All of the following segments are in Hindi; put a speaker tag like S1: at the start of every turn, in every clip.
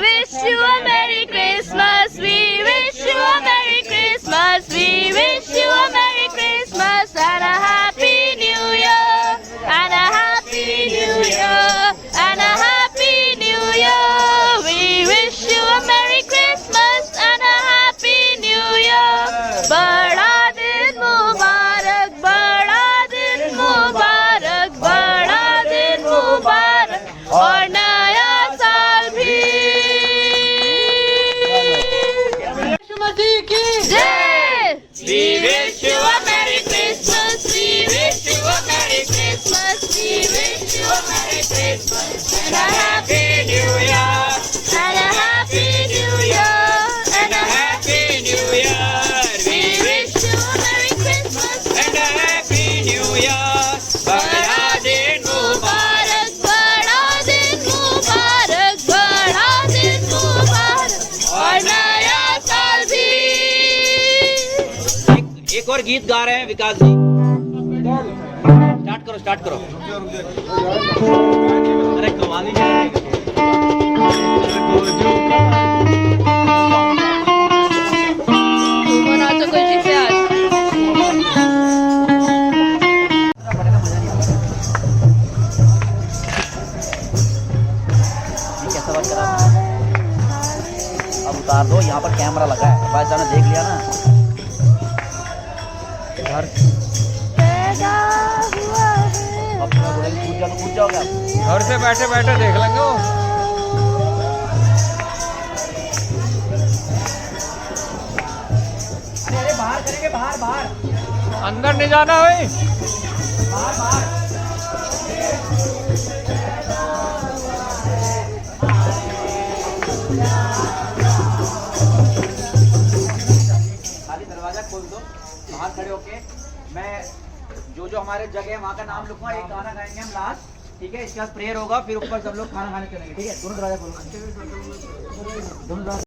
S1: wish you a Merry Christmas. We wish you a Merry Christmas. We wish you a Merry Christmas and a Happy New Year. And a Happy New Year. And a Happy New Year. We wish you a Merry Christmas and a Happy New Year. बड़ा दिन मुबारक, बड़ा दिन मुबारक, बड़ा दिन मुबारक और नया साल भी। We wish you a Merry Christmas. We wish you a Merry Christmas. We wish you a Merry Christmas and a Happy New Year. And a Happy New Year. And a Happy New Year. We wish you a Merry Christmas
S2: and a Happy New Year.
S1: बड़ा दिन मुबारक, बड़ा दिन मुबारक, बड़ा दिन मुबारक और नया साल भी।
S2: एक और गीत गा रहे हैं विकास जी। स्टार्ट करो। अरे कमाली
S1: नाचो खुशी से आज।
S3: कैसा बात करा? अब उतार दो, यहाँ पर कैमरा लगा है, भाई साहब ने देख लिया ना। कूद जाओगे आप?
S4: घर से बैठे बैठे देख लेंगे वो।
S3: अरे बाहर करेंगे, बाहर
S4: अंदर नहीं जाना भाई।
S3: बाहर खाली दरवाजा खोल दो, बाहर खड़े होके मैं जो हमारे जगह है वहाँ का नाम लिखूंगा। एक गाना गाएंगे हम लास्ट, ठीक है? इसके बाद प्रेयर होगा, फिर ऊपर सब लोग खाना खाने चलेंगे, ठीक है? दोनों दरवाजा खोलो, दोनों दरवाजा।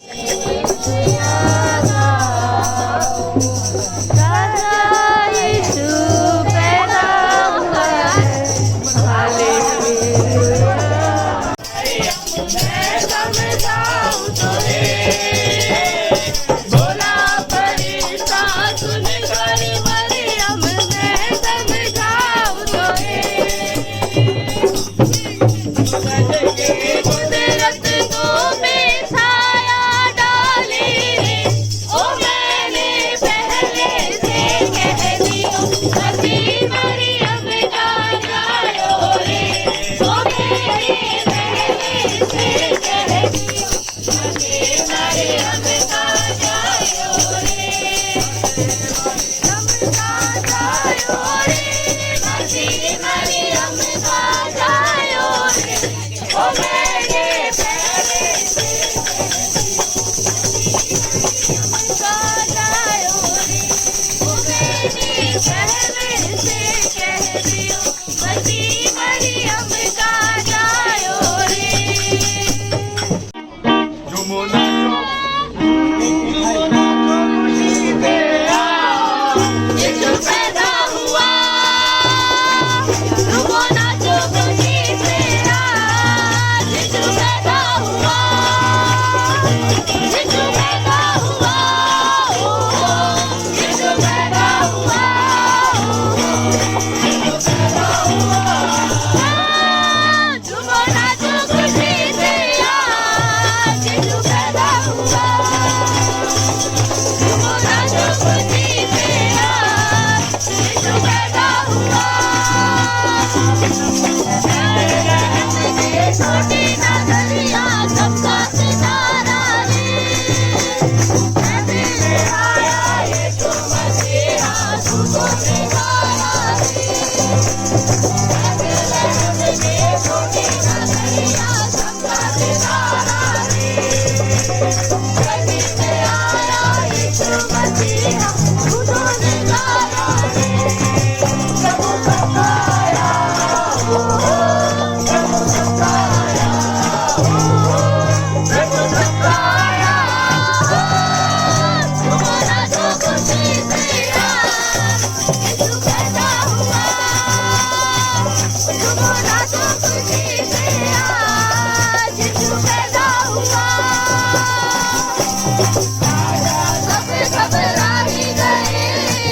S1: सब घबराई गए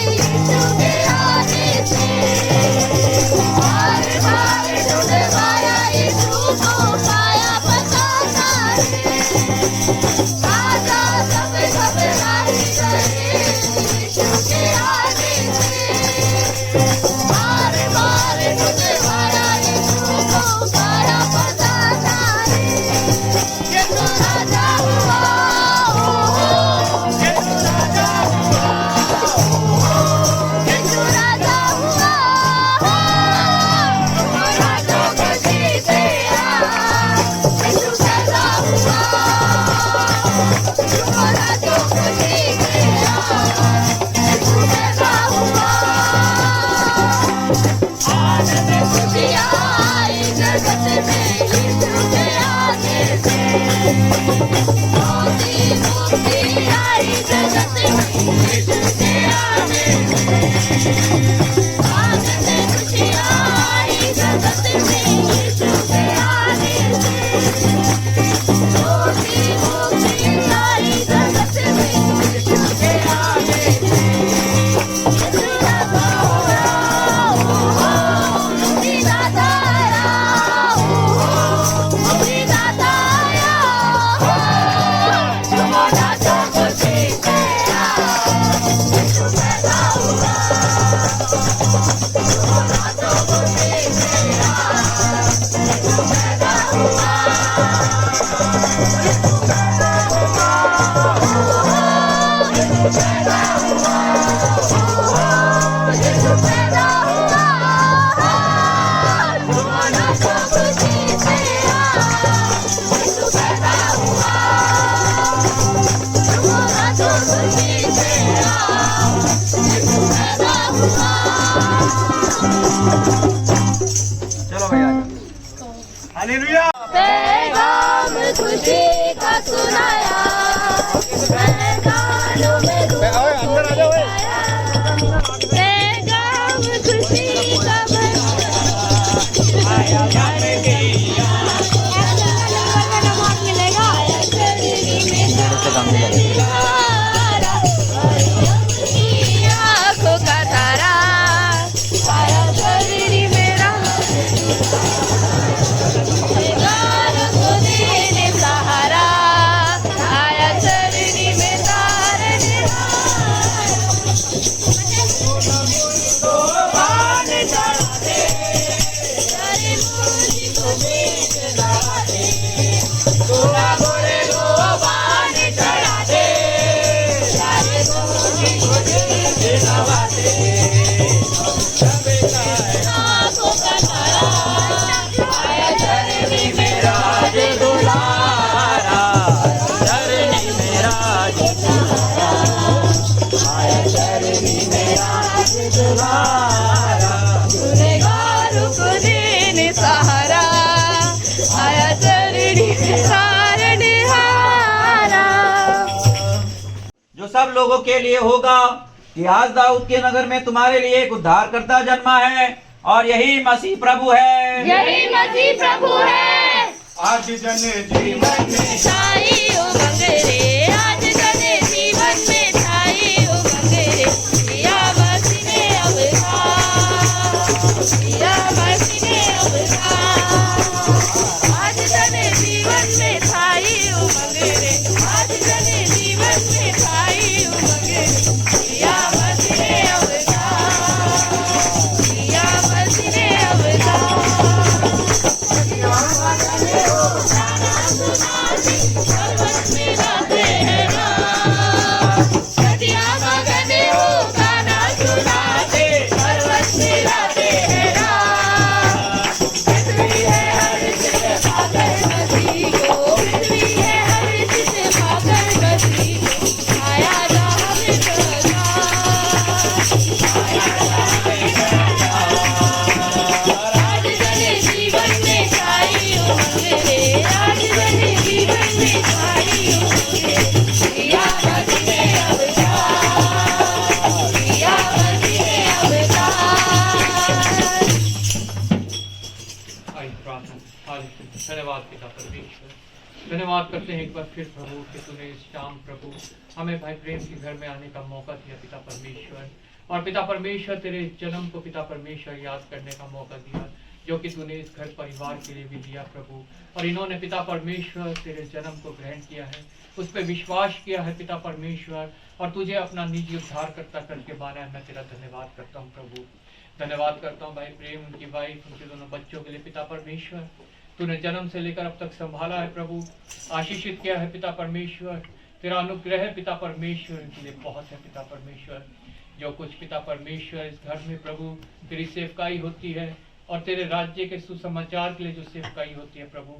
S1: यीशु के आने से। बार बार ढूंढवाया यीशु को पाया पता नहीं। राजा सब घबराई गए यीशु के आने से। बार बार ढूंढवाया यीशु को पाया पता नहीं। यीशु राजा हुआ, यीशु राजा हुआ, यीशु राजा हुआ। राजा को जीते यीशु पैदा हुआ। राजा को जीते यीशु पैदा हुआ। आनंद खुशियाँ आई जगत में यीशु के आने से। मुक्ति मुक्ति आई जगत में यीशु के आने से। आनंद खुशियाँ आई जगत में यीशु के आने से। मुक्ति मुक्ति आई जगत में यीशु के आने से। यीशु राजा हुआ, मुक्ति दाता आया, मुक्ति दाता आया। जुबो राजा को जीते यीशु पैदा हुआ। जुबो राजा को जीते यीशु पैदा हुआ। यीशु पैदा हुआ, यीशु पैदा हुआ, यीशु पैदा हुआ। जुबो राजा को जीते यीशु पैदा हुआ। जुबो राजा को जीते यीशु पैदा हुआ।
S3: चलो भैया हालेलुया।
S1: पैगाम खुशी का सुनाया, पैगानों में
S4: अंदर आ जाओ।
S1: पैगाम खुशी का मिलेगा। आँखों का तारा आया शरीर मेरा। गान को देने सहारा आया शरीर में तारे आँखों का तारा आया शरीर मेरा। गुनहगार को देने सहारा आया चरणी में तारनहारा।
S3: जो सब लोगों के लिए होगा कि आज दाऊद के नगर में तुम्हारे लिए एक उद्धारकर्ता जन्मा है और यही मसीह प्रभु है।
S1: यही मसीह प्रभु है।
S5: आज जन जीवन में
S1: छाई उमंग रे, आज जने जीवन में छाई उमंग रे। या मसीह ने अवतार, या मसीह ने अवतार। आज जने जीवन में छाई उमंग रे, आज जने जीवन में छाई उमंग रे। या मसीह ने अवतार, या मसीह ने अवतार। पर्वत में गाते हैं राम, नदियाँ मगने हो गाना सुनाते। पर्वत में गाते हैं राम। पृथ्वी है हर्ष से भाकर मसीह को, पृथ्वी है हर्ष से भाकर मसीह को। आया जा हमें बचा, आया जा हमें बचा। आज जने जीवन में छाई उमंग रे, आज जने जीवन में छाई उमंग रे। या मसीह ने अवतार, या मसीह ने अवतार।
S4: आई प्रार्थना। हालेलुया। धन्यवाद पिता परमेश्वर, धन्यवाद करते करते हैं एक बार फिर प्रभु कि तूने इस शाम प्रभु हमें भाई प्रेम के घर में आने का मौका दिया पिता परमेश्वर, और पिता परमेश्वर तेरे जन्म को पिता परमेश्वर याद करने का मौका दिया जो कि तूने इस घर परिवार के लिए भी दिया प्रभु। और इन्होंने पिता परमेश्वर तेरे जन्म को ग्रहण किया है, उस पर विश्वास किया है पिता परमेश्वर, और तुझे अपना निजी उद्धारकर्ता करके माना है। मैं तेरा धन्यवाद करता हूँ प्रभु, धन्यवाद करता हूँ भाई प्रेम, उनकी वाइफ, उनके दोनों बच्चों के लिए पिता परमेश्वर। तूने जन्म से लेकर अब तक संभाला है प्रभु, आशीषित किया है पिता परमेश्वर। तेरा अनुग्रह है पिता परमेश्वर इनके लिए बहुत है पिता परमेश्वर। जो कुछ पिता परमेश्वर इस घर में प्रभु तेरी सेवकाई होती है और तेरे राज्य के सुसमाचार के लिए जो सेवकाई होती है प्रभु,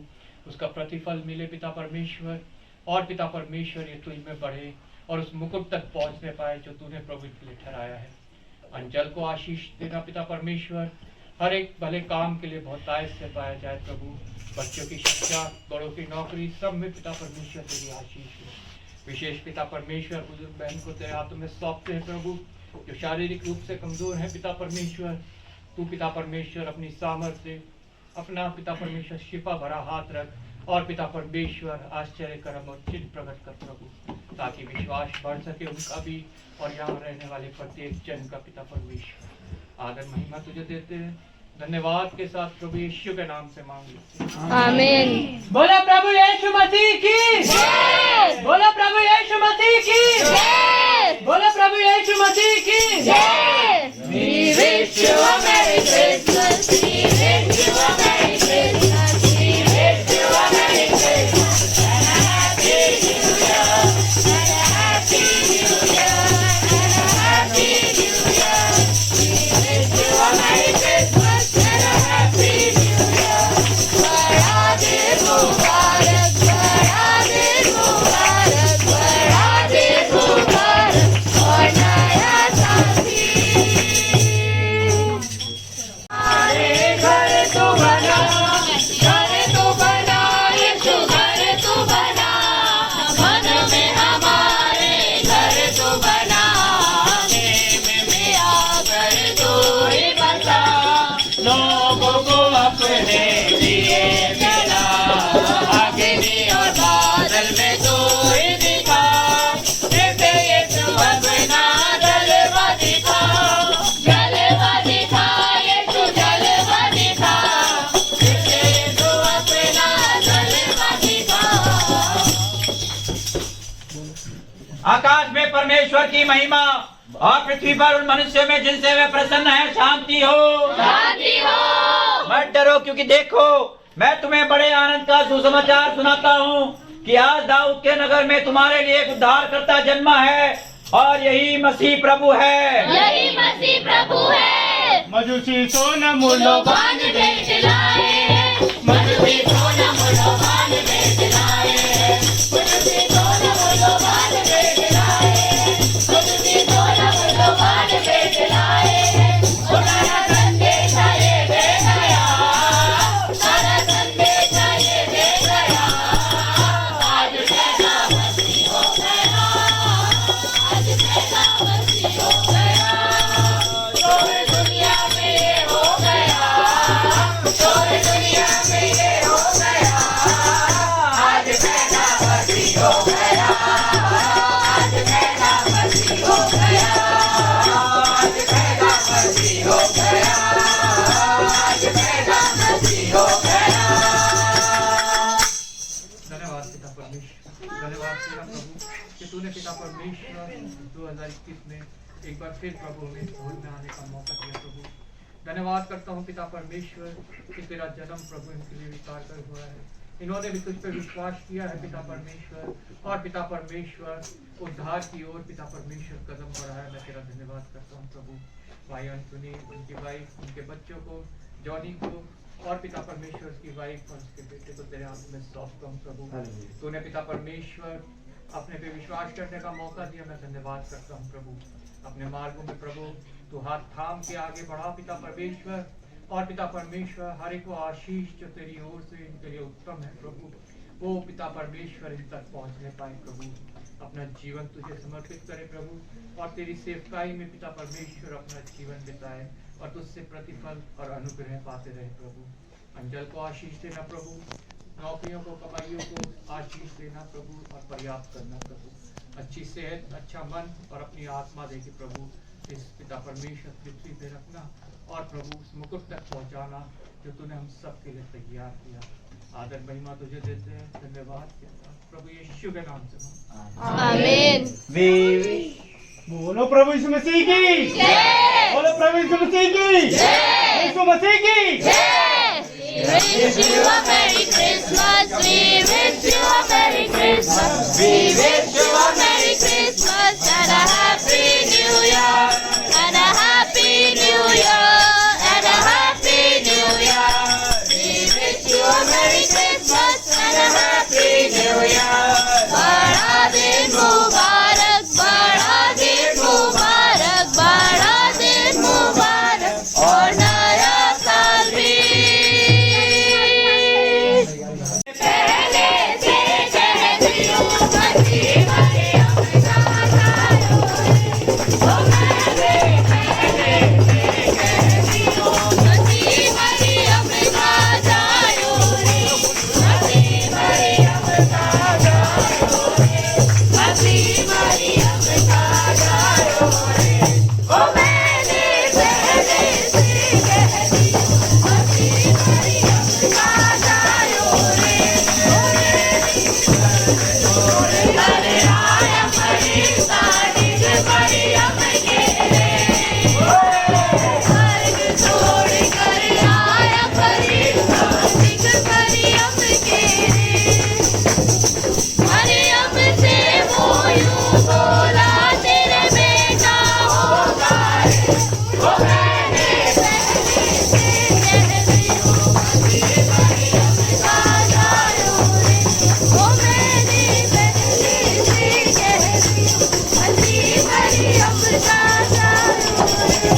S4: उसका प्रतिफल मिले पिता परमेश्वर। और पिता परमेश्वर ये तुझ में बढ़े और उस मुकुट तक पहुंचने पाए जो तूने प्रभु के लिए ठहराया है। अंजल को आशीष देना पिता परमेश्वर, हर एक भले काम के लिए बहुत आयत से पाया जाए प्रभु। बच्चों की शिक्षा, बड़ों की नौकरी, सब में पिता परमेश्वर तेरी आशीष है। विशेष पिता परमेश्वर बुजुर्ग बहन को तेरे हाथों में सौंपते हैं प्रभु, जो शारीरिक रूप से कमजोर है पिता परमेश्वर। तू पिता परमेश्वर अपनी सामर्थ्य, अपना पिता परमेश्वर शिफा भरा हाथ रख, और पिता परमेश्वर आश्चर्य कर्म और चिन्ह प्रकट कर प्रभु, ताकि विश्वास बढ़ सके उनका भी और यहाँ रहने वाले प्रत्येक जन का पिता परमेश्वर। आदर महिमा तुझे देते हैं, धन्यवाद के साथ प्रभु यीशु के नाम से मांग लेते हैं,
S1: आमीन।
S6: बोलो प्रभु यीशु मसीह की,
S1: जय।
S6: बोलो प्रभु यीशु मसीह की,
S1: जय।
S6: बोलो प्रभु यीशु मसीह की।
S1: जय। We wish you a Merry Christmas. We wish you a Merry Christmas. We wish you a Merry Christmas and a Happy New Year. And a Happy New Year. And a Happy New Year. We wish you a Merry Christmas and a Happy New Year. बड़ा दिन मुबारक, बड़ा दिन मुबारक, बड़ा दिन मुबारक और नया साल भी।
S5: लोगों को अपने लिए मिला, अग्नि और बादल में तू ही दिखा, जैसे यीशु अपना जलवा दिखा,
S1: जलवा दिखा, यीशु जलवा दिखा,
S5: जैसे यीशु अपना
S1: जलवा दिखा।
S3: आकाश में परमेश्वर की महिमा और पृथ्वी पर उन मनुष्यों में जिनसे वे प्रसन्न है शांति हो।
S1: शांति हो।
S3: मत डरो, क्योंकि देखो मैं तुम्हें बड़े आनंद का सुसमाचार सुनाता हूँ कि आज दाऊद के नगर में तुम्हारे लिए एक उद्धारकर्ता जन्मा है, और यही मसीह प्रभु है।
S1: यही मसीह प्रभु है।
S5: मजुसी सोना मुलो
S1: बांध भेज लाए,
S5: मजुसी
S1: सोना मुलो बांध भेज लाए, मजुसी सोना मुलो बांध भेज लाए, मजुसी सोना मुलो बांध भेज लाए। सारा संदेश ये दे गया, सारा संदेश ये दे गया, आज पैदा मसीह हो गया, आज पैदा मसीह हो गया, शोर दुनिया में ये हो गया, शोर दुनिया में ये हो गया, आज पैदा मसीह हो गया, आज पैदा मसीह हो गया, आज पैदा मसीह हो गया, आज पैदा मसीह हो गया।
S4: धन्यवाद पिता परमेश्वर, धन्यवाद तेरा प्रभु कि तूने पिता परमेश्वर 2021 में एक बार फिर प्रभु में भोर में आने का मौका दिया प्रभु। धन्यवाद करता हूँ पिता परमेश्वर कि तेरा जन्म प्रभु इनके लिए विचार कर हुआ है, इन्होंने भी तुझ पर विश्वास किया है पिता परमेश्वर, और पिता परमेश्वर उद्धार की ओर पिता परमेश्वर कदम बढ़ाया। मैं तेरा धन्यवाद करता हूँ प्रभु। भाई अंथोनी, उनकी वाइफ, उनके बच्चों को, जॉनी को, और पिता परमेश्वर की वाइफ और उसके बेटे को तेरे हाथ में सौंपता हूँ प्रभु। तूने पिता परमेश्वर अपने पे विश्वास करने का मौका दिया, मैं धन्यवाद करता हूँ प्रभु। अपने मार्गों में प्रभु तू हाथ थाम के आगे बढ़ा पिता परमेश्वर, और पिता परमेश्वर हर एक को आशीष जो तेरी ओर से इनके लिए उत्तम है प्रभु, वो पिता परमेश्वर इन तक पहुंचने पाए प्रभु। अपना जीवन तुझे समर्पित करे प्रभु, और तेरी सेवकाई में पिता परमेश्वर अपना जीवन बिताए, और तुझसे प्रतिफल और अनुग्रह पाते रहे प्रभु। अंजल को आशीष देना प्रभु, नौकरियों को, कमाइयों को आशीष देना प्रभु और पर्याप्त करना प्रभु। अच्छी सेहत, अच्छा मन और अपनी आत्मा देके प्रभु इस पिता परमेश्वर पृथ्वी पे रखना और प्रभु उस मुकुट तक पहुंचाना जो तूने हम सब के लिए तैयार किया। आदर महिमा तुझे देते हैं, धन्यवाद कहता हूं प्रभु यीशु के नाम से।
S1: आमीन।
S5: बोलो प्रभु यीशु मसीह की
S1: जय।
S5: बोलो प्रभु यीशु मसीह की
S1: जय।
S5: यीशु मसीह की
S1: Yes! We wish you a Merry Christmas. We wish you a Merry Christmas. We wish you a Merry Christmas and a Happy New Year. And a Happy New Year. And a Happy New Year. We wish you a Merry Christmas and a Happy New Year. बड़ा दिन मुबारक, बड़ा दिन मुबारक, बड़ा दिन मुबारक और नया साल भी। पहले से कहती हूँ मसीह मरियम का जायो रे, ओ मैं भी पहले से कहती हूँ मसीह मरियम का जायो रे, मसीह मरियम का जायो रे, मसीह मरियम का जायो रे, ओ मैंने पहले से कहती हूँ मसीह मरियम का जायो रे, अरे आया फरिश्ता निज मरियम के रे, स्वर्ग छोड़ कर आया फरिश्ता निज मरियम के रे, मरियम से वो यूं बोला तेरे बेटा होगा रे, वो मैंने पहले से कहती हूँ मसीह मरियम का जायो रे, वो मैंने पहले से कहती हूँ मसीह मरियम का जायो रे।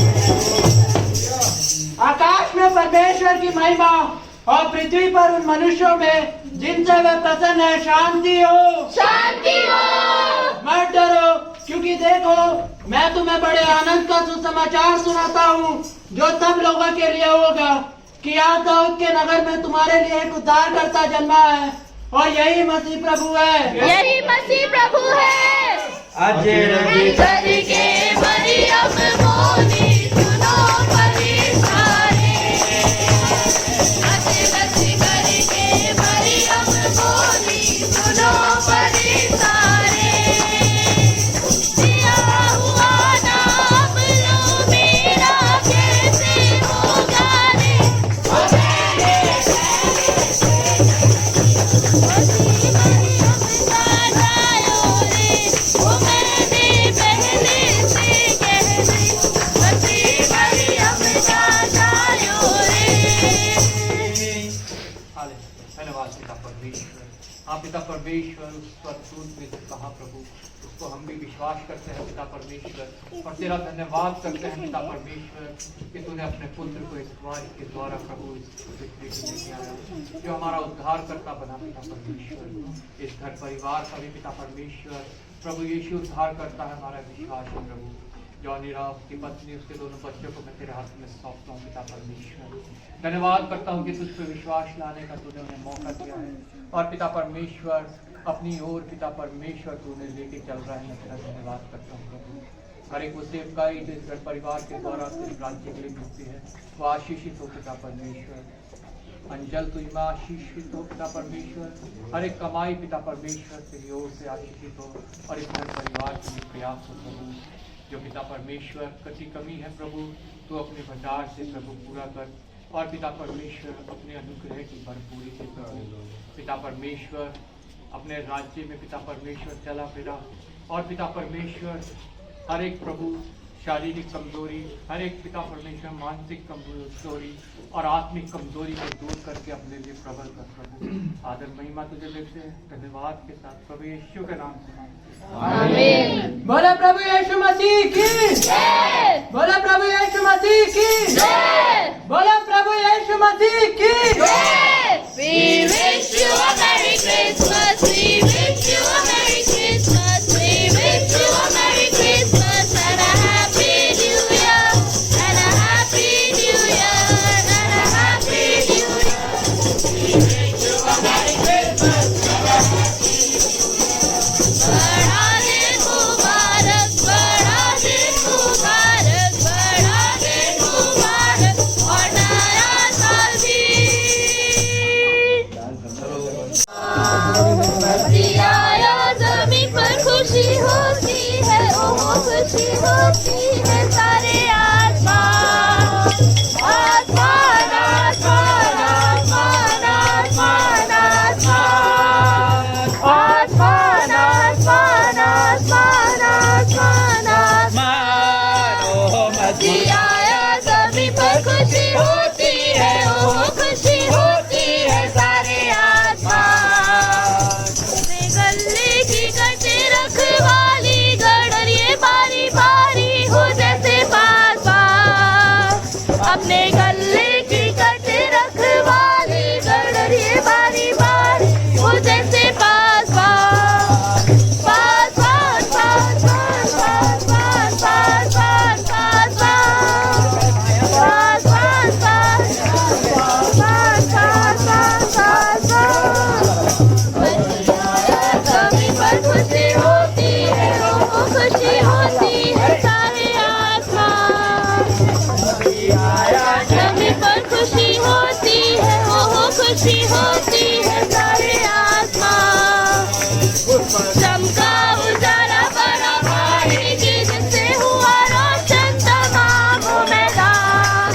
S6: आकाश में परमेश्वर की महिमा और पृथ्वी पर उन मनुष्यों में जिनसे वे प्रसन्न है शांति हो।
S1: शांति हो।
S6: मत डरो, क्योंकि देखो मैं तुम्हें बड़े आनंद का सुसमाचार सुनाता हूँ जो सब लोगों के लिए होगा कि आज दाऊद के नगर में तुम्हारे लिए एक उद्धारकर्ता जन्मा है और यही मसीह प्रभु है।
S1: यही मसीह प्रभु है। करके मरियम मोनी सुनो परिसारे, करके मरियम मोनी सुनो परिसारे, दिया हुआ नाम लो मेरा कैसे होगा रे, ओ मैंने पहले से मसीह मरियम का जायो रे, ओ मैंने पहले से कहती मसीह मरियम का जायो रे।
S4: धन्यवाद पिता परमेश्वर। हाँ पिता परमेश्वर उस स्वर्गदूत में से कहा प्रभु, उसको हम भी विश्वास करते हैं पिता परमेश्वर और तेरा धन्यवाद करते हैं पिता परमेश्वर कि तूने अपने पुत्र को इस द्वार के द्वारा प्रभु इस पृथ्वी को लेके आया जो हमारा उद्धार करता बना पिता परमेश्वर। इस घर परिवार का भी पिता परमेश्वर प्रभु यीशु उद्धार करता है, हमारा विश्वास है प्रभु। जॉनी राव की पत्नी उसके दोनों बच्चों को मैं तेरे हाथ में सौंपता हूँ पिता परमेश्वर। धन्यवाद करता हूँ कि तुझ पर विश्वास लाने का तूने उन्हें मौका दिया है और पिता परमेश्वर अपनी ओर पिता परमेश्वर तूने लेके चल रहा है। मैं तेरा धन्यवाद करता हूँ प्रभु। हर एक वो सेवकाई जो इस घर परिवार के द्वारा तेरे राज्य के लिए मिलती है वो आशीषित हो पिता परमेश्वर। अंजल तुझ में आशीषित हो पिता परमेश्वर। हर एक कमाई पिता परमेश्वर तेरी ओर से आशीषित हो और इस घर परिवार के लिए प्रयास हो प्रभु। जो पिता परमेश्वर कति कमी है प्रभु तो अपने भंडार से प्रभु पूरा कर और पिता परमेश्वर अपने अनुग्रह की भरपूरी से प्रभु पिता परमेश्वर अपने राज्य में पिता परमेश्वर चला फिरा और पिता परमेश्वर हर एक प्रभु शारीरिक कमजोरी, हर एक पिता परमेश्वर मानसिक कमजोरी और आत्मिक कमजोरी को दूर करके अपने लिए प्रबल कर प्रभु। आदर महिमा तुझे देते हैं धन्यवाद के साथ प्रभु यीशु के नाम से मांगते हैं।
S1: आमीन।
S6: बोले प्रभु यीशु मसीह की
S1: जय।
S6: बोले प्रभु यीशु मसीह की
S1: जय।
S6: बोले प्रभु यीशु मसीह की
S1: जय। We wish you a Merry Christmas. We wish you a Merry Christmas. We wish you a Merry Christmas and a Happy New Year. And a Happy New Year. And a Happy New Year. We wish you a Merry बड़ा दिन मुबारक, बड़ा दिन मुबारक, बड़ा दिन मुबारक और नया साल भी। दिया ज़मीं पर खुशी होती है, ओह खुशी होती है सारे आसमान, आसमान, आसमान, आसमान, आसमान, आसमान, आसमान, आसमान, आसमान, आसमान। दिया ज़मीं पर खुशी होती है, ओह खुशी होती है सारे आसमान। गले की कटे रखवाली गडरिए बारी बारी हो जैसे पास पास, अपने गले की कटे रखवाली गडरिए बारी बारी हो जैसे पास पास, पास पास पास पास पास पास पास पास पास ज़मीं पर खुशी होती है, ओह खुशी होती है सारे आसमान। ज़मीं पर खुशी होती है, ओह खुशी होती है सारे आसमान। चमका उजाला बड़ा भारी की जिससे हुआ रोशन तमाम मैदान,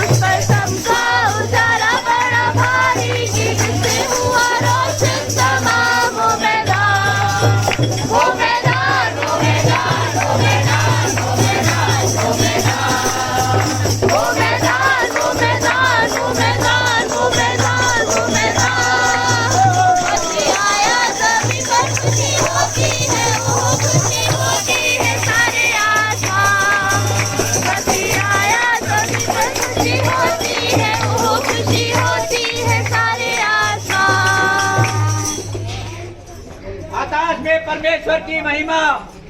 S1: उस पर चमका उजाला बड़ा भारी की जिससे हुआ रोशन तमाम मैदान, वो मैदान, वो मैदान, वो मैदान, वो मैदान, वो मैदान, वो मैदान, वो मैदान, वो मैदान, वो मैदान, वो मैदान। खुशी आया ज़मीं पर खुशी होती है, ओह खुशी होती है सारे आसमान। खुशी आया ज़मीं पर खुशी होती है, ओह खुशी होती है सारे आसमान।
S3: आकाश में परमेश्वर की महिमा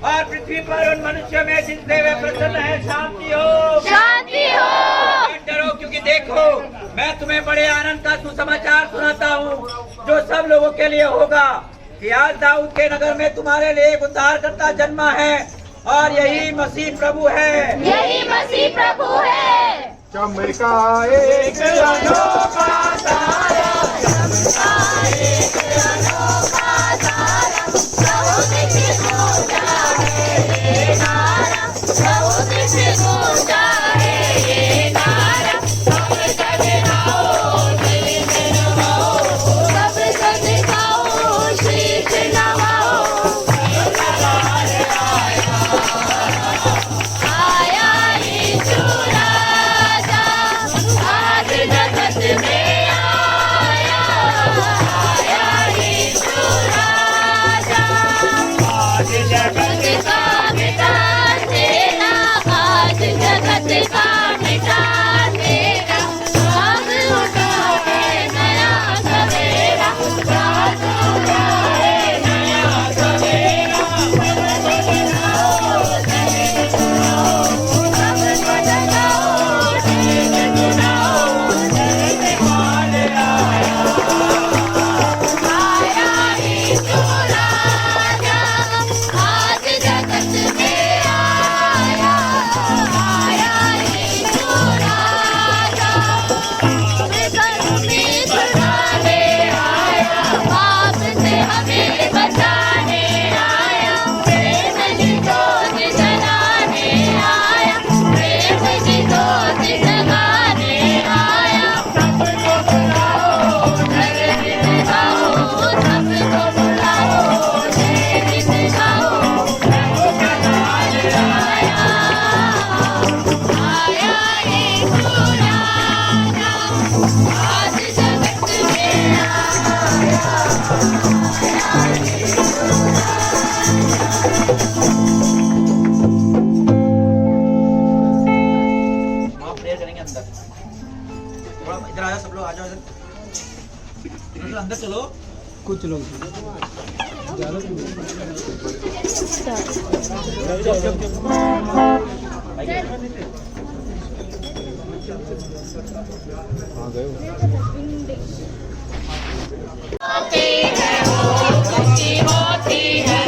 S3: और पृथ्वी पर उन मनुष्यों में जिनसे वे प्रसन्न है शांति हो,
S1: शांति हो।
S3: मत डरो क्योंकि देखो मैं तुम्हें बड़े आनंद का सुसमाचार सुनाता हूँ जो सब लोगों के लिए होगा कि आज दाऊद के नगर में तुम्हारे लिए एक उद्धारकर्ता जन्मा है और यही मसीह प्रभु है।
S1: यही मसीह प्रभु है।
S5: चमका एक अनोखा तारा,
S1: चमका एक अनोखा तारा, बहुत से गूंजा है ये नारा, बहुत से गूंजा है ये नारा। सब जगह गाओ, शीश नवाओ, सब जगह गाओ, शीश नवाओ। आया यीशु राजा, आज जगत में आया, आया यीशु राजा। आज जगत का मिटा देना, आज जगत का मिटा देना। आज उठा है नया सवेरा, आज उठा है नया सवेरा। आया यीशु राजा, आज जगत में आया, आया यीशु राजा। हमें छुड़ाने आया, पाप से हमें बचाने आया, प्रेम की ज्योत जलाने आया, प्रेम की ज्योत जगाने आया। सबको बुलाओ, घर गीत गाओ, सबको बुलाओ, गीत गाओ। प्रभु का नाम आया, आया यीशु राजा, आज जगत में आया, आया यीशु
S3: आप प्रेयर करेंगे अंदर। थोड़ा इधर आ जाओ, सब लोग आ जाओ इधर। अंदर चलो।
S5: कुछ लोग
S1: होती है, वो खुशी होती है।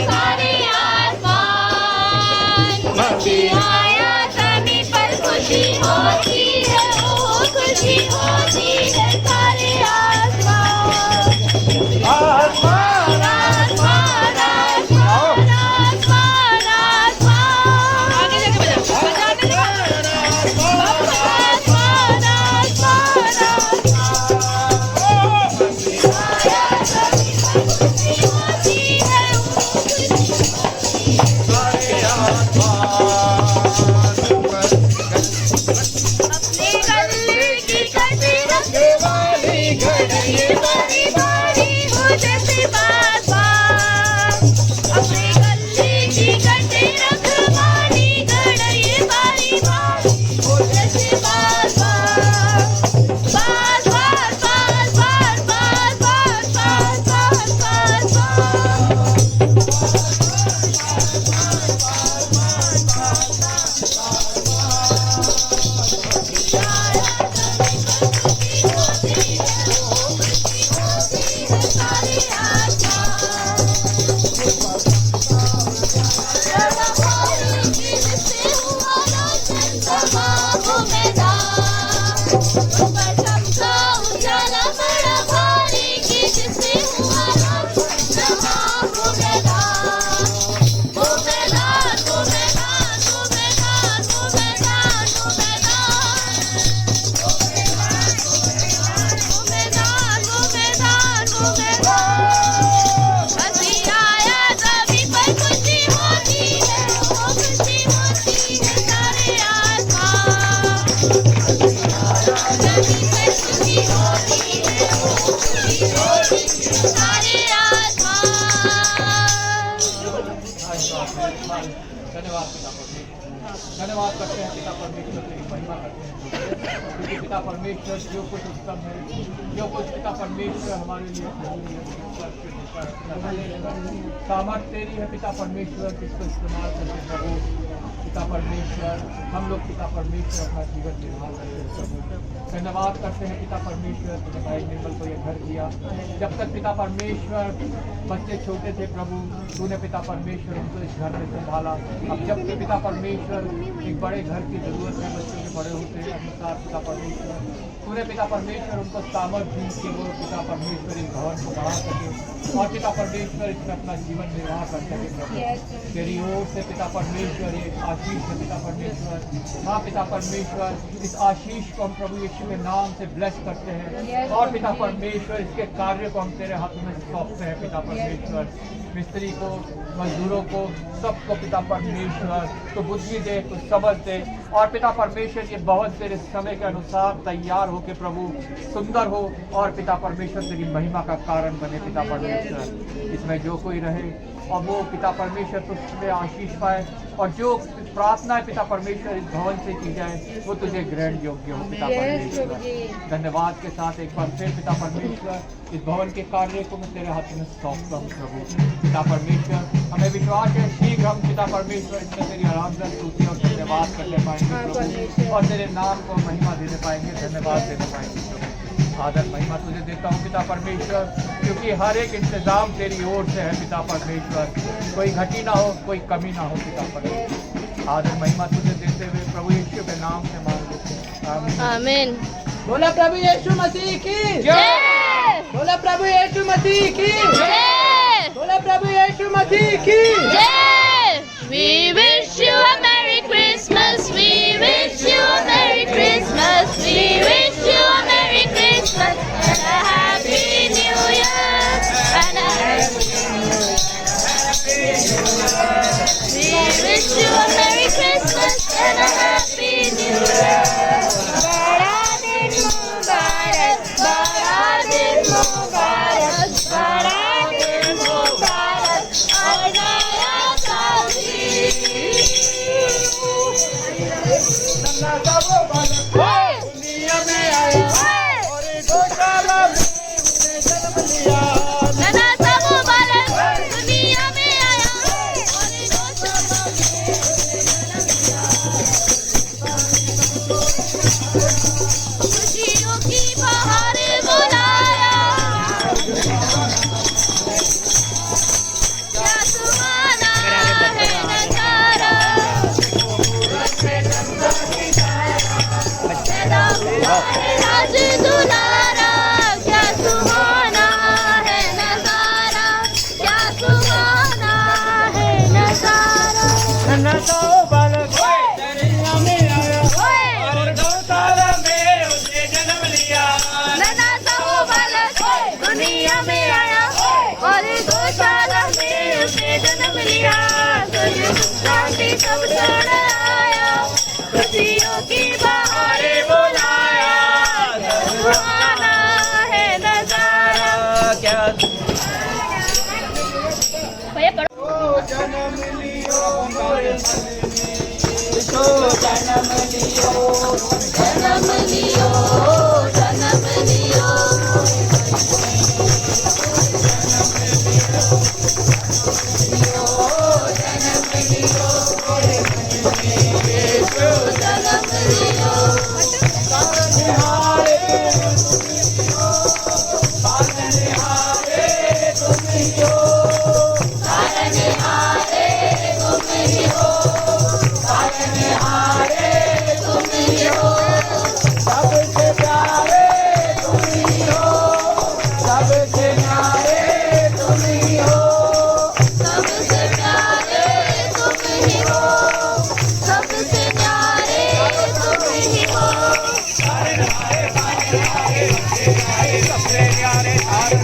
S1: से गले की कटे रखवाली गड़े बारी बारी जैसे बार बार बार बार बार बार बार बार बार बार बार
S4: धन्यवाद पिता परमेश्वर, धन्यवाद करते हैं पिता परमेश्वर तेरी महिमा करते हैं क्योंकि पिता परमेश्वर जो कुछ उत्तम है, जो कुछ पिता परमेश्वर हमारे लिए सामर्थ तेरी है पिता परमेश्वर, जिसको इस्तेमाल करके प्रभु पिता परमेश्वर हम लोग पिता परमेश्वर अपना जीवन निर्वाह करते हैं प्रभु। धन्यवाद करते हैं पिता परमेश्वर, तूने भाई निर्मल को यह घर दिया। जब तक पिता परमेश्वर बच्चे छोटे थे प्रभु, तूने पिता परमेश्वर उनको इस घर में संभाला। अब जबकि पिता परमेश्वर एक बड़े घर की जरूरत है, बच्चों के बड़े होते हैं अनुसार पिता परमेश्वर तूने पिता परमेश्वर उनको सामर्थ्य दी कि वो पिता परमेश्वर इस भवन को बढ़ा सके और पिता परमेश्वर इसमें अपना जीवन निर्वाह कर सके प्रभु। तेरी ओर से पिता परमेश्वर ये आशीष है पिता परमेश्वर। हाँ पिता परमेश्वर इस आशीष को हम प्रभु यीशु के नाम से ब्लेस करते हैं और पिता परमेश्वर इसके कार्य को हम तेरे हाथ में सौंपते हैं पिता परमेश्वर। मिस्त्री को, मजदूरों को, सबको पिता परमेश्वर तो बुद्धि दे, तो समझ दे और पिता परमेश्वर ये भवन तेरे समय के अनुसार तैयार हो के प्रभु सुंदर हो और पिता परमेश्वर तेरी महिमा का कारण बने पिता परमेश्वर। इसमें जो कोई रहे और वो पिता परमेश्वर तुझसे आशीष पाए और जो प्रार्थना है पिता परमेश्वर इस भवन से की जाए वो तुझे ग्रहण योग्य हो पिता परमेश्वर। धन्यवाद के साथ एक बार फिर पिता परमेश्वर इस भवन के कार्य को मैं तेरे हाथ में सौंपता हूँ प्रभु। पिता परमेश्वर हमें विश्वास है शीघ्र हम पिता परमेश्वर इसमें तेरी आराधना स्तुति और धन्यवाद करने पाएंगे प्रभु और तेरे नाम को महिमा देने पाएंगे, धन्यवाद देने पाएंगे प्रभु। आदर महिमा तुझे देता हूँ पिता परमेश्वर, क्योंकि हर एक इंतजाम तेरी ओर से है पिता परमेश्वर। कोई घटी ना हो, कोई कमी ना हो पिता परमेश्वर। आदर महिमा तुझे देते हुए प्रभु यीशु के नाम से मांग लेते हैं,
S1: आमीन।
S6: बोला प्रभु यीशु मसीह की
S1: जय,
S6: बोला प्रभु यीशु मसीह की
S1: जय,
S6: बोला प्रभु यीशु मसीह की
S1: जय। We wish you a Merry Christmas. We wish you a Merry Christmas. We wish you a Merry Christmas and a Happy New Year. And a Happy New Year. We wish you a Merry Christmas and a Happy New Year. Baradin Mubarak, Baradin Mubarak, Baradin Mubarak. Our Naya
S6: दुनिया में आया और गौशाला में उसने जन्म लिया।
S1: नन्हा सा वो बालक दुनिया में आया और गौशाला में उसने जन्म लिया। खुशियों की बहार बुलाया, क्या सुहाना है नजारा। राज दुलारा, क्या सुहाना है नजारा, क्या सुहाना है नजारा।
S5: नन्हा सा वो बालक दुनिया में आया और गौशाला में उसने जन्म लिया।
S1: नन्हा सा वो बालक दुनिया में आया और गौशाला में उसने जन्म लिया। शांति सब छोड़ आया, खुशियों की बहार बुलाया, सुहाना है नजारा।
S3: क्या
S1: भैया पढ़ो।
S5: जन्म लियो मोरे मन में
S3: यीशु जन्म लियो
S1: जन्म लियो जन्म लियो जन्म लियो
S5: सबसे प्यारे तुम ही हो सबसे न्यारे तुम ही हो
S1: सबसे प्यारे तुम ही हो सबसे न्यारे तुम ही हो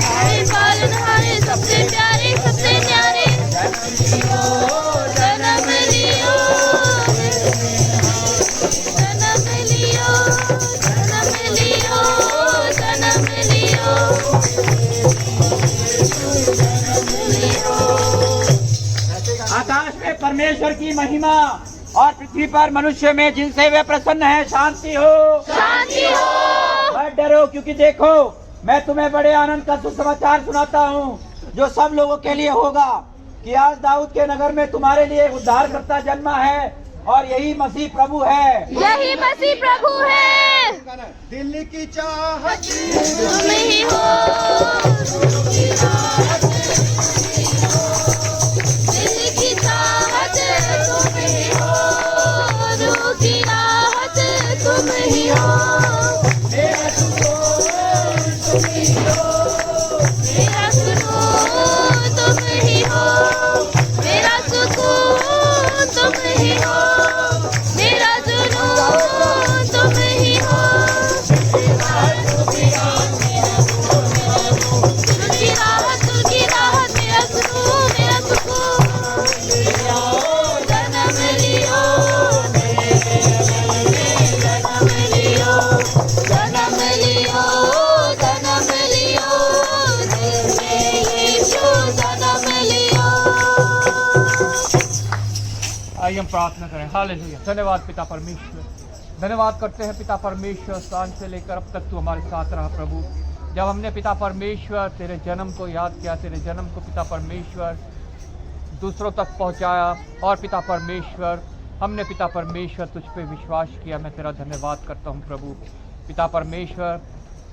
S1: हरे पालनहारे सबसे प्यारे सबसे न्यारे जन्म लियो जन्म लियो जन्म लियो जन्म लियो
S3: आकाश में परमेश्वर की महिमा और पृथ्वी पर मनुष्य में जिनसे वे प्रसन्न है शांति हो
S1: शांति हो
S3: मत डरो क्योंकि देखो मैं तुम्हें बड़े आनंद का सुसमाचार सुनाता हूँ जो सब लोगों के लिए होगा कि आज दाऊद के नगर में तुम्हारे लिए उद्धारकर्ता जन्मा है और यही मसीह प्रभु है।
S1: यही मसीह प्रभु है
S5: दिल की चाहत
S1: तुम ही हो दिल की चाहत तुम ही हो रूह की राहत तुम ही हो मेरा सुकून तुम ही हो मेरा सुकून तुम ही हो मेरा जुनून तुम ही हो दिल की राहत मेरा सुकून जन्म लियो जन्म लियो जन्म लियो जन्म लियो दिल में यीशु जन्म लियो।
S4: आइए हम प्रार्थना करें। हालेलुया। धन्यवाद पिता परमेश्वर, धन्यवाद करते हैं पिता परमेश्वर, सांझ से लेकर अब तक तू हमारे साथ रहा प्रभु। जब हमने पिता परमेश्वर तेरे जन्म को याद किया, तेरे जन्म को पिता परमेश्वर दूसरों तक पहुंचाया और पिता परमेश्वर हमने पिता परमेश्वर तुझ पे विश्वास किया, मैं तेरा धन्यवाद करता हूं प्रभु। पिता परमेश्वर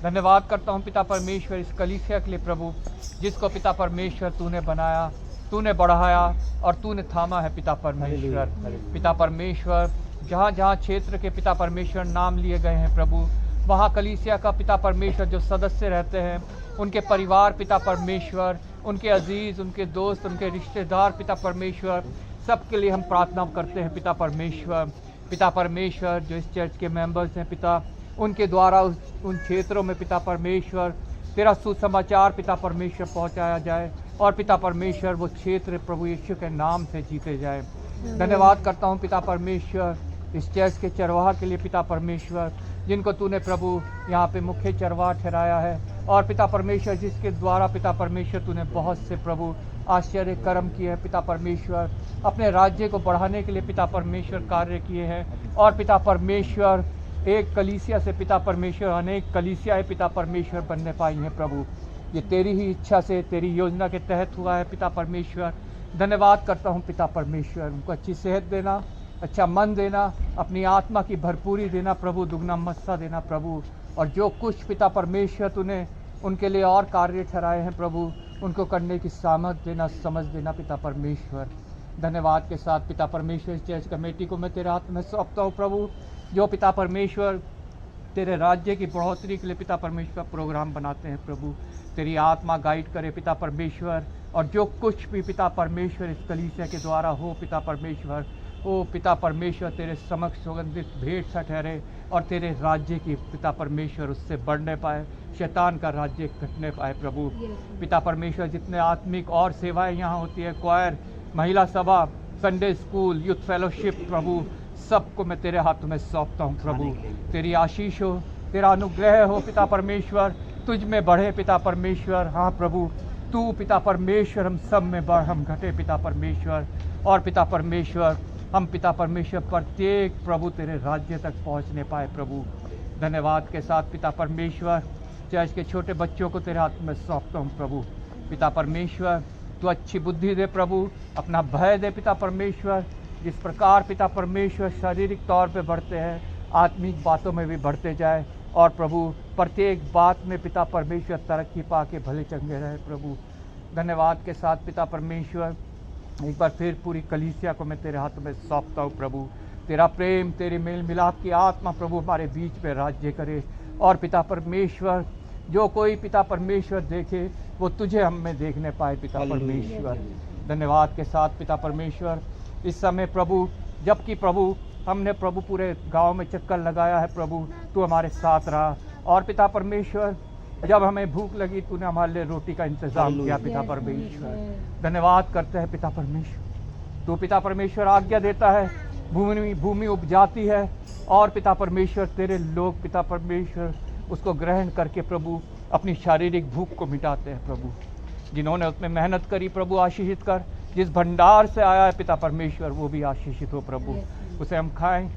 S4: धन्यवाद करता हूं पिता परमेश्वर इस कलीसिया के लिए प्रभु, जिसको पिता परमेश्वर तूने बनाया, तूने बढ़ाया और तूने थामा है पिता परमेश्वर। पिता परमेश्वर जहाँ जहाँ क्षेत्र के पिता परमेश्वर नाम लिए गए हैं प्रभु, वहाँ कलीसिया का पिता परमेश्वर जो सदस्य रहते हैं, उनके परिवार पिता परमेश्वर, उनके अजीज़, उनके दोस्त, उनके रिश्तेदार पिता परमेश्वर, सबके लिए हम प्रार्थना करते हैं पिता परमेश्वर। पिता परमेश्वर जो इस चर्च के मेंबर्स हैं पिता, उनके द्वारा उन क्षेत्रों में पिता परमेश्वर तेरा सुसमाचार पिता परमेश्वर पहुंचाया जाए और पिता परमेश्वर वो क्षेत्र प्रभु यीशु के नाम से जीते जाए। धन्यवाद करता हूं पिता परमेश्वर इस चर्च के चरवाहा के लिए पिता परमेश्वर, जिनको तूने प्रभु यहाँ पे मुख्य चरवाहा ठहराया है और पिता परमेश्वर जिसके द्वारा पिता परमेश्वर तूने बहुत से प्रभु आश्चर्य कर्म किए हैं पिता परमेश्वर, अपने राज्य को बढ़ाने के लिए पिता परमेश्वर कार्य किए हैं और पिता परमेश्वर एक कलीसिया से पिता परमेश्वर अनेक कलीसियाएं पिता परमेश्वर बनने पाई हैं प्रभु। ये तेरी ही इच्छा से तेरी योजना के तहत हुआ है पिता परमेश्वर। धन्यवाद करता हूँ पिता परमेश्वर, उनको अच्छी सेहत देना, अच्छा मन देना, अपनी आत्मा की भरपूरी देना प्रभु, दुगना मस्सा देना प्रभु, और जो कुछ पिता परमेश्वर तूने उनके लिए और कार्य ठहराए हैं प्रभु, उनको करने की सामर्थ देना, समझ देना पिता परमेश्वर। धन्यवाद के साथ पिता परमेश्वर इस चर्च कमेटी को मैं तेरे हाथ में सौंपता हूँ प्रभु, जो पिता परमेश्वर तेरे राज्य की बढ़ोतरी के लिए पिता परमेश्वर प्रोग्राम बनाते हैं प्रभु, तेरी आत्मा गाइड करे पिता परमेश्वर, और जो कुछ भी पिता परमेश्वर इस कलीसिया के द्वारा हो पिता परमेश्वर, ओ पिता परमेश्वर तेरे समक्ष सुगंधित भेंट सा ठहरे और तेरे राज्य की पिता परमेश्वर उससे बढ़ने पाए, शैतान का राज्य घटने पाए प्रभु। पिता परमेश्वर जितने आत्मिक और सेवाएं यहाँ होती है, क्वायर, महिला सभा, संडे स्कूल, यूथ फेलोशिप प्रभु, सबको मैं तेरे हाथों में सौंपता हूँ प्रभु। तेरी आशीष हो, तेरा अनुग्रह हो पिता परमेश्वर, तुझ में बढ़े पिता परमेश्वर। हाँ प्रभु, तू पिता परमेश्वर हम सब में बढ़, हम घटे पिता परमेश्वर। और पिता परमेश्वर हम पिता परमेश्वर प्रत्येक प्रभु तेरे राज्य तक पहुंचने पाए प्रभु। धन्यवाद के साथ पिता परमेश्वर चर्च के छोटे बच्चों को तेरे हाथ में सौंपता हूँ प्रभु। पिता परमेश्वर तू अच्छी बुद्धि दे प्रभु, अपना भय दे पिता परमेश्वर। जिस प्रकार पिता परमेश्वर शारीरिक तौर पे बढ़ते हैं, आत्मिक बातों में भी बढ़ते जाए और प्रभु प्रत्येक बात में पिता परमेश्वर तरक्की पा के भले चंगे रहे प्रभु। धन्यवाद के साथ पिता परमेश्वर एक बार फिर पूरी कलीसिया को मैं तेरे हाथों में सौंपता हूँ प्रभु। तेरा प्रेम, तेरे मेल मिलाप की आत्मा प्रभु हमारे बीच में राज्य करे। और पिता परमेश्वर जो कोई पिता परमेश्वर देखे वो तुझे हम में देखने पाए पिता परमेश्वर। धन्यवाद के साथ पिता परमेश्वर इस समय प्रभु, जबकि प्रभु हमने प्रभु पूरे गांव में चक्कर लगाया है प्रभु, तू हमारे साथ रहा। और पिता परमेश्वर जब हमें भूख लगी तूने हमारे लिए रोटी का इंतजाम किया पिता परमेश्वर। धन्यवाद करते हैं पिता परमेश्वर। तू पिता परमेश्वर आज्ञा देता है, भूमि उपजाती है और पिता परमेश्वर तेरे लोग पिता परमेश्वर उसको ग्रहण करके प्रभु अपनी शारीरिक भूख को मिटाते हैं प्रभु। जिन्होंने उसमें मेहनत करी प्रभु आशीषित कर, जिस भंडार से आया है पिता परमेश्वर वो भी आशीषित हो प्रभु। उसे हम खाएं,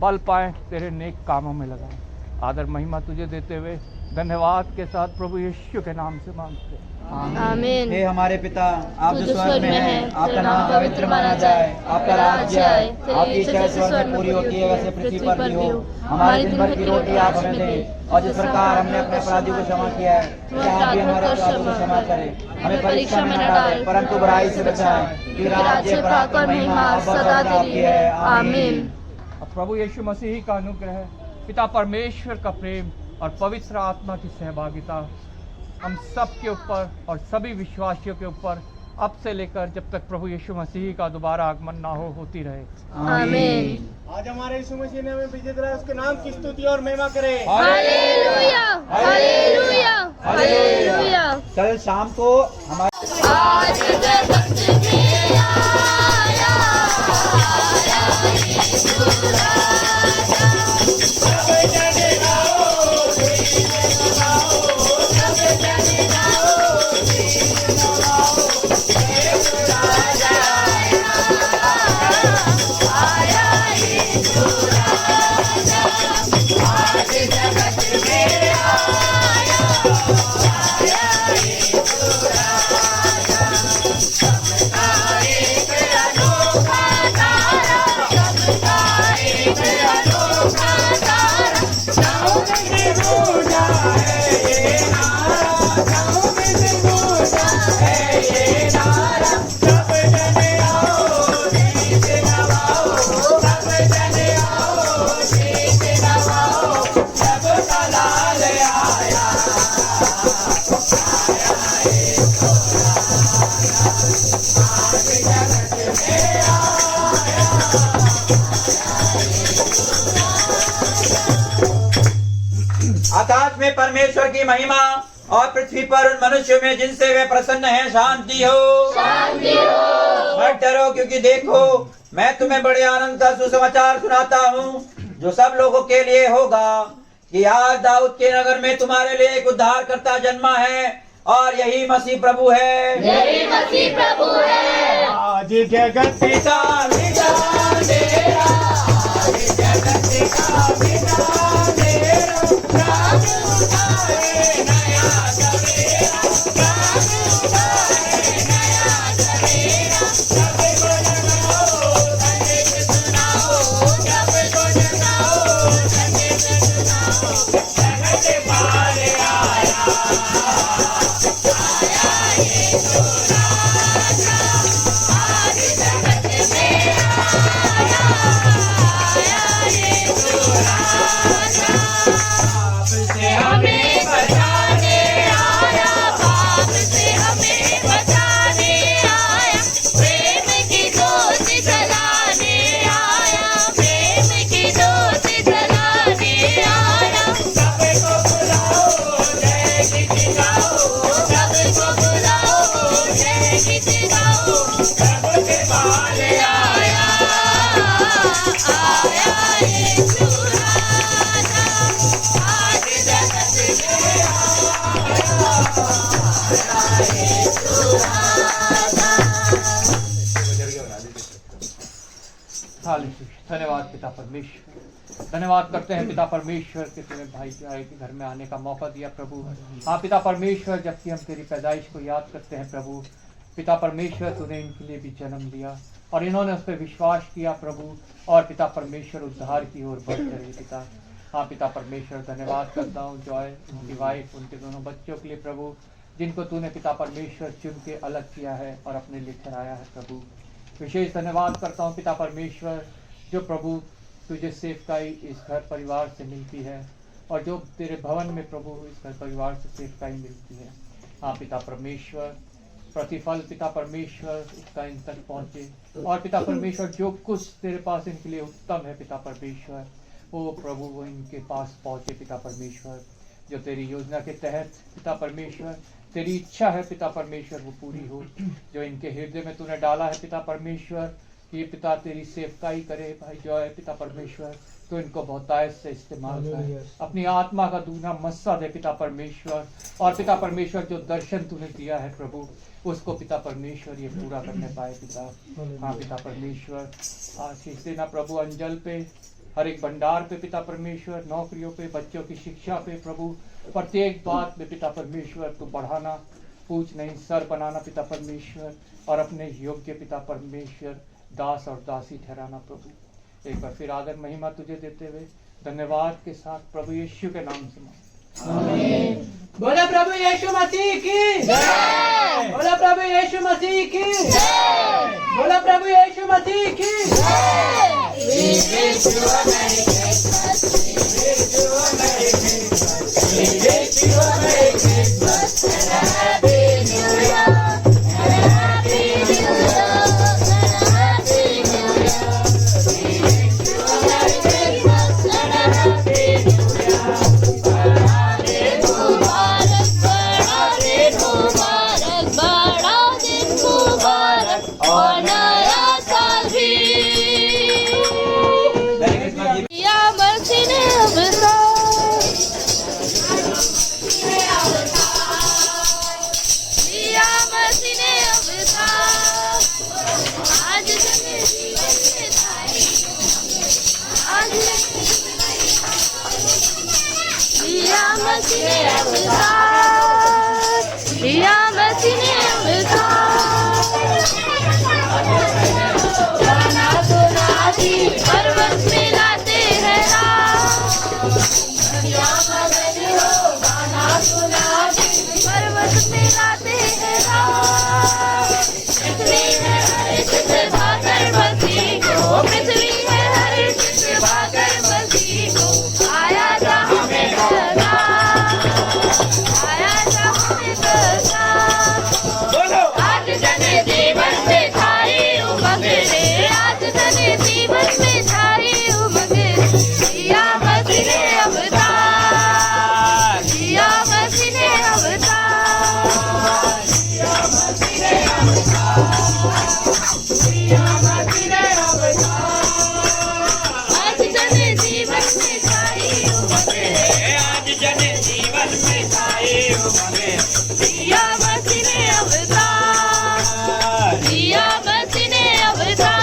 S4: बल पाएं, तेरे नेक कामों में लगाएं। आदर महिमा तुझे देते हुए धन्यवाद के साथ प्रभु यीशु के नाम से मांगते हैं,
S1: आमीन।
S3: हे हमारे पिता, आप
S1: तू
S3: जो
S1: जो
S3: स्वर्ग में है, आपका नाम पवित्र माना जाए, आपका राज्य आए, आपकी इच्छा स्वर्ग में पूरी होती है वैसे पृथ्वी पर भी हो। हमारे दिन भर की रोटी आप हमें दें और जिस प्रकार हमने अपने अपराधियों को क्षमा किया है, आप भी हमारे अपराधों को क्षमा करें। हमें परीक्षा में न डालें परंतु बुराई से बचाएं, कि राज्य, पराक्रम और महिमा सदा तेरी है, आमीन।
S4: प्रभु यीशु मसीह का अनुग्रह, पिता परमेश्वर का प्रेम और पवित्र आत्मा की सहभागिता हम सब के ऊपर और सभी विश्वासियों के ऊपर अब से लेकर जब तक प्रभु यीशु मसीह का दोबारा आगमन ना हो होती रहे,
S1: आमीन।
S5: आज हमारे यीशु मसीह ने हमें विजय दिलाया, उसके नाम की स्तुति और महिमा करें।
S1: Hallelujah, hallelujah, hallelujah.
S3: कल शाम को हमारे
S1: आज जगत में आया यीशु राजा।
S3: आकाश में परमेश्वर की महिमा और पृथ्वी पर उन मनुष्यों में जिनसे वे प्रसन्न हैं शांति हो, शांति हो। मत डरो क्योंकि देखो मैं तुम्हें बड़े आनंद का सुसमाचार सुनाता हूँ जो सब लोगों के लिए होगा, कि आज दाऊद के नगर में तुम्हारे लिए एक उद्धारकर्ता जन्मा है और यही मसीह प्रभु है,
S1: यही मसीह प्रभु है।
S5: आज जगत पिता विधान तेरा, आज जगत पिता विधान तेरा, राज उठाए नया सवेरा, राज उठाए नया सवेरा। सबको जगाओ संदेश सुनाओ, सबको जगाओ संदेश सुनाओ। जगत पार आया, आया यीशु राजा। आज जगत में आया, आया यीशु राजा। पाप से हमें बचाने आया, पाप से हमें बचाने आया। प्रेम की ज्योत जलाने आया, प्रेम की ज्योत जलाने आया। सबको बुलाओ जय गीत गाओ, सबको बुलाओ जय गीत गाओ। सबके पार आया, आया यीशु राजा। आज जगत में आया, आया
S4: धन्यवाद पिता परमेश्वर, धन्यवाद करते हैं पिता परमेश्वर कि तूने भाई के घर में आने का मौका दिया प्रभु। हाँ पिता परमेश्वर, जबकि हम तेरी पैदाइश को याद करते हैं प्रभु, पिता परमेश्वर तूने इनके लिए भी जन्म दिया और इन्होंने उस पर विश्वास किया प्रभु, और पिता परमेश्वर उद्धार की ओर बढ़ते रहे पिता। हाँ पिता परमेश्वर, धन्यवाद करता हूँ जॉय, उनकी वाइफ, उनके दोनों बच्चों के लिए प्रभु, जिनको तूने पिता परमेश्वर चुन के अलग किया है और अपने लिए ठहराया है प्रभु। विशेष धन्यवाद करता हूँ पिता परमेश्वर, जो प्रभु तुझे सेवकाई इस घर परिवार से मिलती है और जो तेरे भवन में प्रभु इस घर परिवार से सेवकाई मिलती है। हाँ पिता परमेश्वर, प्रतिफल पिता परमेश्वर इसका इन तक पहुँचे, और पिता परमेश्वर जो कुछ तेरे पास इनके लिए उत्तम है पिता परमेश्वर, वो प्रभु वो इनके पास पहुँचे पिता परमेश्वर। जो तेरी योजना के तहत पिता परमेश्वर तेरी इच्छा है पिता परमेश्वर वो पूरी हो, जो इनके हृदय में तूने डाला है पिता परमेश्वर, ये पिता तेरी सेवकाई करे भाई जॉय पिता परमेश्वर, तो इनको बहुतायत से इस्तेमाल करे, अपनी आत्मा का दूना मस्सा दे पिता परमेश्वर, और पिता परमेश्वर जो दर्शन तूने दिया है प्रभु उसको पिता परमेश्वर ये पूरा करने पाए पिता। हाँ पिता परमेश्वर, आशीष देना प्रभु अंजल पे, हर एक भंडार पे पिता परमेश्वर, नौकरियों पे, बच्चों की शिक्षा पे प्रभु, प्रत्येक बात में पिता परमेश्वर तू बढ़ाना, पूछ नहीं सर बनाना पिता परमेश्वर, और अपने योग्य पिता परमेश्वर दास और दासी ठहराना प्रभु। एक बार फिर आदर महिमा तुझे देते हुए धन्यवाद के साथ प्रभु यीशु के नाम से
S6: आमीन। बोला प्रभु यीशु मसीह की जय, बोला प्रभु यीशु मसीह की जय, बोला प्रभु यीशु मसीह की जय।
S1: पर्वत में लाते हैं पर्वत में लाते हैं पृथ्वी है हर्ष से भाकर बसी को, पृथ्वी है हर्ष से भाकर बसी को, आया था हमें बचा, आया था हमें बचा। आज जने जीवन में थारी उमंग रे, आज जने जीवन में थारी उमंग रे, जिया मसीह ने अवतार, जिया मसीह ने अवतार, जिया मसीह ने अवतार, जिया मसीह ने अवतार। आज जने जीवन में थारी उमंग रे,
S2: आज जन जीवन में थारी उमंग रे,
S1: जिया मसीह ने अवतार, जिया मसीह ने अवतार।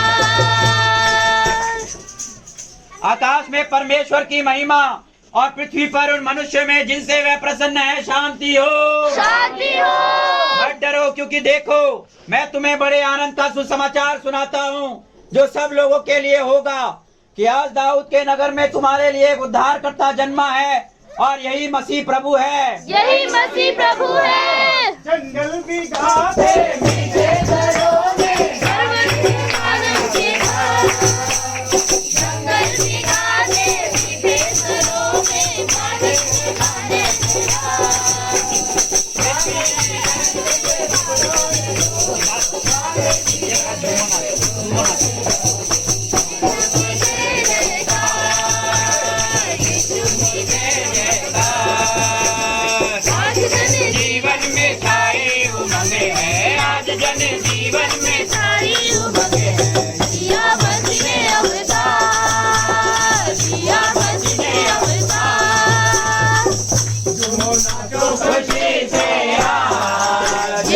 S2: आकाश में परमेश्वर की महिमा और पृथ्वी पर उन मनुष्य में जिनसे वह प्रसन्न है शांति हो,
S1: शांति हो।
S2: मत डरो क्योंकि देखो मैं तुम्हें बड़े आनंद का सुसमाचार सुनाता हूँ, जो सब लोगों के लिए होगा, कि आज दाऊद के नगर में तुम्हारे लिए एक उद्धारकर्ता जन्मा है, और यही मसीह प्रभु है,
S1: यही मसीह प्रभु है।
S5: जंगल भी घाटे मीठे
S1: पर्वत के आनंद के घाट, जंगल भी गाते मीठे सरों में, पानी के खाने के
S2: जीवन में थारी उमंग है, आज जन जीवन में
S1: सारी उमंग है, जिया मसीह ने अवतार, जिया मसीह ने अवतार।
S2: खुशी से आज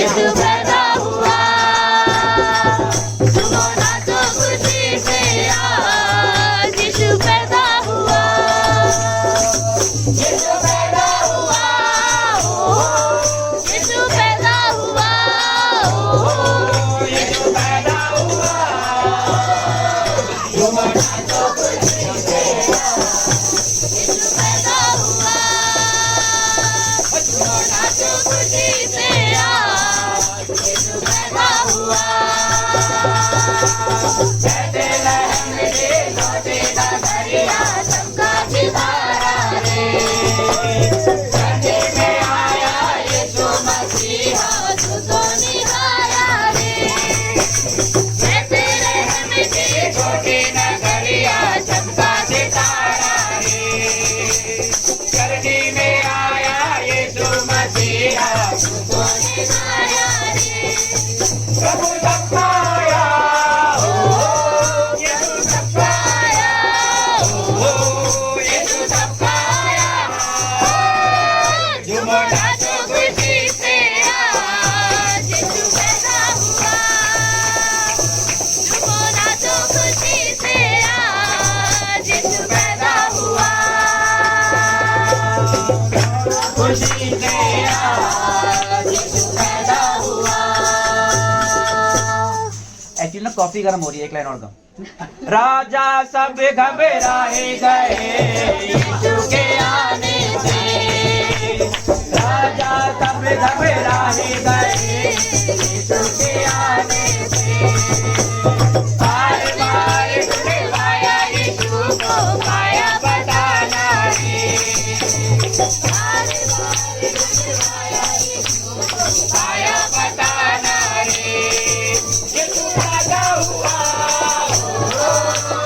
S1: हुआ बेथलेहम में लौटे नगरिया चमका सितारा रे धरती में आया यीशु मसीहा दूतों निहारा रे बेथलेहम की छोटी नगरिया चमका सितारा रे
S5: धरती में आया यीशु मसीहा
S1: दूतों निहारा रे
S5: प्रभु सबका आया यीशु सबका
S1: आया
S5: यीशु सबका आया
S1: झूमो नाचो खुशी से आज यीशु पैदा हुआ झूमो नाचो खुशी से आज यीशु पैदा हुआ
S5: खुशी से
S1: आज यीशु पैदा हुआ
S3: एक्चुअली ना कॉफी गर्म हो रही है, एक लाइन और गाओ। राजा सब घबराए गए यीशु के आने से राजा सब घबराए गए यीशु के आने से बार बार बुलवाया यीशु को पाया बताना रे
S1: बार बार बुलवाया यीशु को
S3: पाया बताना रे
S5: यीशु राजा हुआ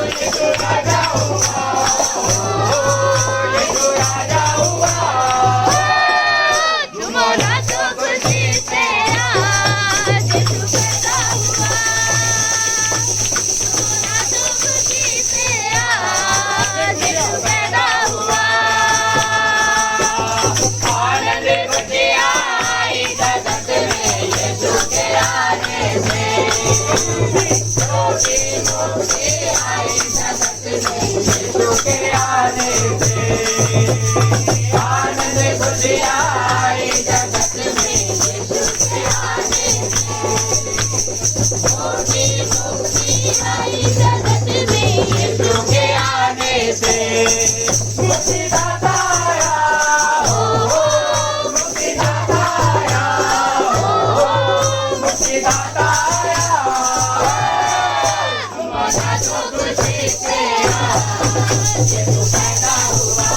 S5: यीशु राजा हुआ यीशु राजा हुआ
S1: झूमो नाचो खुशी से आज यीशु पैदा हुआ झूमो नाचो खुशी से आज यीशु पैदा हुआ
S3: आनंद खुशियाँ आई जगत में यीशु के आने से मुक्ति आई जगत में यीशु के आने से आनंद खुशियाँ आई जगत में यीशु के आने
S1: मुक्ति आई जगत में यीशु
S3: के आने से मुक्तिदाता आया मुक्तिदाता आया मुक्तिदाता आया
S1: नाचो खुशी से आज यीशु पैदा हुआ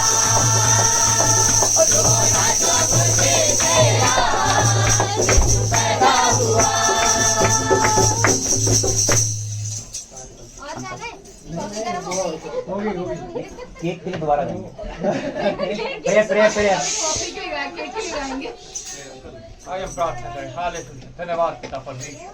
S1: नाचो खुशी से आज यीशु पैदा हुआ
S3: केक के लिए दोबारा गाएंगे प्रेयर
S4: आइए प्रार्थना करें। हालेलुया। धन्यवाद पिता परमेश्वर,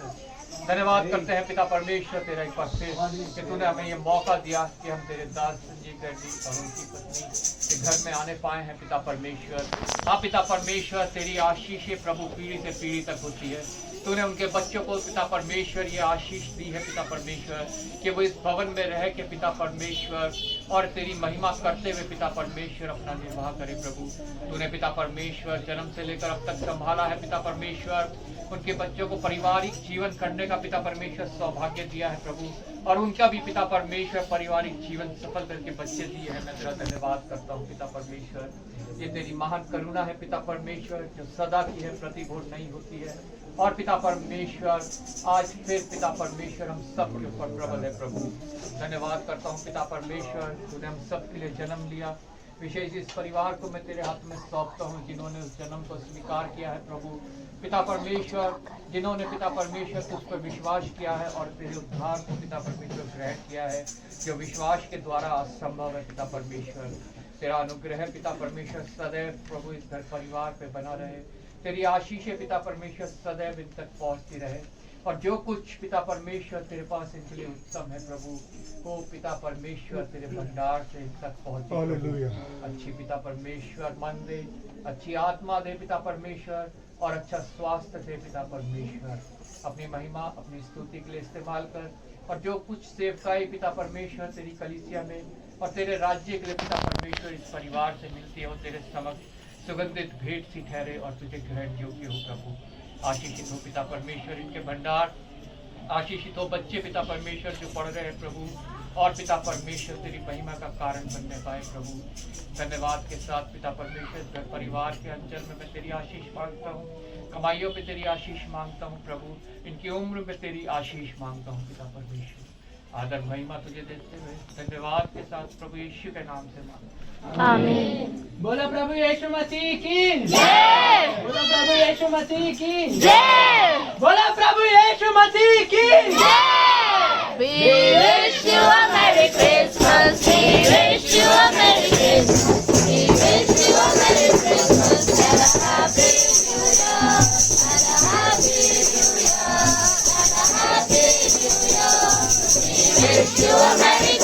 S4: धन्यवाद करते हैं पिता परमेश्वर तेरा एक बार फिर कि तूने हमें ये मौका दिया कि हम तेरे दास संजीव रेड्डी और उनकी पत्नी के घर में आने पाए हैं पिता परमेश्वर। हाँ पिता परमेश्वर, तेरी आशीषें प्रभु पीढ़ी से पीढ़ी तक होती है। तूने उनके बच्चों को पिता परमेश्वर ये आशीष दी है पिता परमेश्वर कि वो इस भवन में रह के पिता परमेश्वर और तेरी महिमा करते हुए पिता परमेश्वर अपना निर्वाह करे प्रभु। तूने पिता परमेश्वर जन्म से लेकर अब तक संभाला है पिता परमेश्वर, उनके बच्चों को पारिवारिक जीवन करने का पिता परमेश्वर सौभाग्य दिया है प्रभु, और उनका भी पिता परमेश्वर पारिवारिक जीवन सफल करके बच्चे दिए हैं। मैं तेरा धन्यवाद करता हूँ पिता परमेश्वर। ये तेरी महान करुणा है पिता परमेश्वर जो सदा की है, प्रतिभूर नहीं होती है। और पिता परमेश्वर आज फिर पिता परमेश्वर हम सब के ऊपर प्रबल है प्रभु। धन्यवाद करता हूँ पिता परमेश्वर, तूने हम सब के लिए जन्म लिया। विशेष इस परिवार को मैं तेरे हाथ में सौंपता हूँ जिन्होंने उस जन्म को स्वीकार किया है प्रभु। पिता परमेश्वर जिन्होंने पिता परमेश्वर तुझ पर विश्वास किया है और तेरे उद्धार को पिता परमेश्वर ग्रहण किया है, जो विश्वास के द्वारा असंभव है पिता परमेश्वर। तेरा अनुग्रह पिता परमेश्वर सदैव प्रभु इस घर परिवार पे बना रहे। तेरी आशीषें पिता परमेश्वर सदैव इन तक पहुंचती रहे, और जो कुछ पिता परमेश्वर तेरे पास इनके लिए उत्तम है प्रभु, वो पिता परमेश्वर तेरे भंडार से इन तक पहुंचे। अच्छी पिता परमेश्वर मन दे, अच्छी आत्मा दे पिता परमेश्वर, और अच्छा स्वास्थ्य दे पिता परमेश्वर। अपनी महिमा अपनी स्तुति के लिए इस्तेमाल कर, और जो कुछ सेवकाई पिता परमेश्वर तेरी कलीसिया में और तेरे राज्य के लिए पिता परमेश्वर इस परिवार से मिलती है, वो तेरे समक्ष सुगंधित भेंट सी ठहरे और तुझे ग्रहण योग्य हो प्रभु। आशीषित हो पिता परमेश्वर इनके भंडार, आशीषित हो बच्चे पिता परमेश्वर जो पढ़ रहे हैं प्रभु, और पिता परमेश्वर तेरी महिमा का कारण बनने पाए प्रभु। धन्यवाद के साथ पिता परमेश्वर घर परिवार के अंचल में मैं तेरी आशीष मांगता हूँ। कमाइयों पे तेरी आशीष मांगता हूँ प्रभु, इनकी उम्र पे तेरी आशीष मांगता हूँ पिता परमेश्वर। आदर महिमा तुझे देते हुए धन्यवाद के साथ प्रभु यीशु के नाम से मांगता हूँ।
S1: आमीन।
S6: बोलो प्रभु यीशु मसीह की
S1: जय।
S6: बोलो प्रभु यीशु मसीह की
S1: जय।
S6: बोलो प्रभु यीशु मसीह की
S1: We wish you a Merry Christmas. We wish you a Merry Christmas. We wish you a Merry Christmas and a Happy New Year. And a Happy New Year. And a Happy New Year. We wish you a Merry